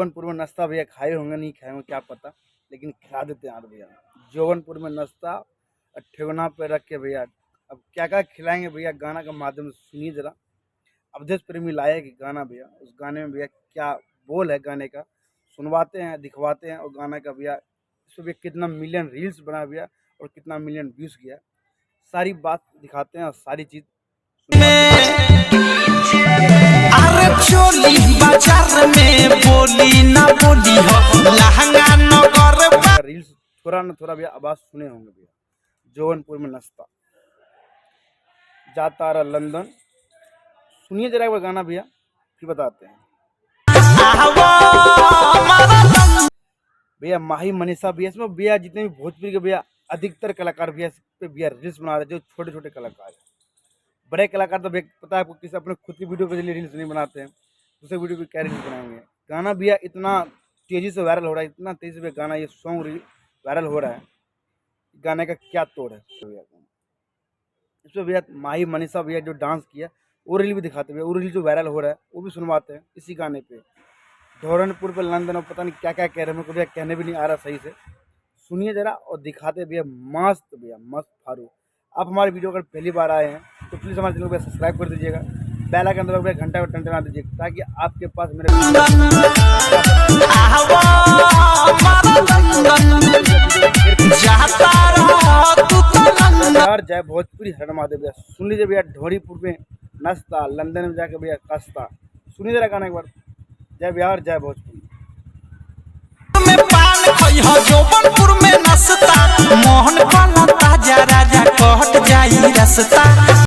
जौनपुर में नाश्ता भैया खाए होंगे नहीं खाए होंगे क्या पता, लेकिन खिला देते हैं यार भैया। जौनपुर में नाश्ता ठेवना पे रख के भैया, अब क्या क्या खिलाएंगे भैया, गाना के माध्यम से सुनिए जरा। अवधेश प्रेमी लाया कि गाना भैया, उस गाने में भैया क्या बोल है गाने का, सुनवाते हैं दिखवाते हैं। और गाना का भैया इस पर कितना मिलियन रील्स बना भैया और कितना मिलियन व्यूज़ किया, सारी बात दिखाते हैं और सारी चीज़ अरे चोली बाजार में बोली ना बोली हो लहंगा नगर रील्स थोड़ा ना थोड़ा भैया आवाज़ सुने होंगे भैया। जौनपुर में नाश्ता जाता रहा लंदन, सुनिए जरा एक बार गाना भैया फिर बताते हैं। भैया माही मनीषा भैया, इसमें भैया जितने भी भोजपुरी के भैया अधिकतर कलाकार भैया इस पे भैया रील्स बना रहे हैं, जो छोटे छोटे कलाकार हैं। बड़े कलाकार तो भैया पता है आपको, किसी अपने खुद की वीडियो के लिए रील्स नहीं बनाते हैं, दूसरे वीडियो पे क्या रील्स बनाएंगे। गाना भैया इतना तेज़ी से वायरल हो रहा है, इतना तेज़ी से भैया गाना ये सॉन्ग वायरल हो रहा है, गाने का क्या तोड़ है भैया। इस पर भैया माही मनीषा भैया जो डांस किया वो रील भी दिखाते भैया, वो रील जो वायरल हो रहा है वो भी सुनवाते हैं इसी गाने पे। धौरनपुर पे लंदन और पता नहीं क्या क्या कह रहे हैं, मेरे को भैया कहने भी नहीं आ रहा सही से। सुनिए जरा और दिखाते भैया मस्त फारू। आप हमारे वीडियो अगर पहली बार आए हैं तो प्लीज़ हमारे चैनल को सब्सक्राइब कर दीजिएगा, बेल आइकन दबा के घंटा पर टंटना दीजिएगा, ताकि आपके पास मेरे यार जय भोजपुरी हर महादेव भैया। सुन लीजिए भैया, ढोरीपुर में नाश्ता, लंदन में जाके भैया कास्ता। सुनिए जरा गाना एक बार, जय बिहार जय भोजपुरी। में पान खइहा जौनपुर में नाश्ता मोहन वाला ताजा राजा कहत जाई रास्ता।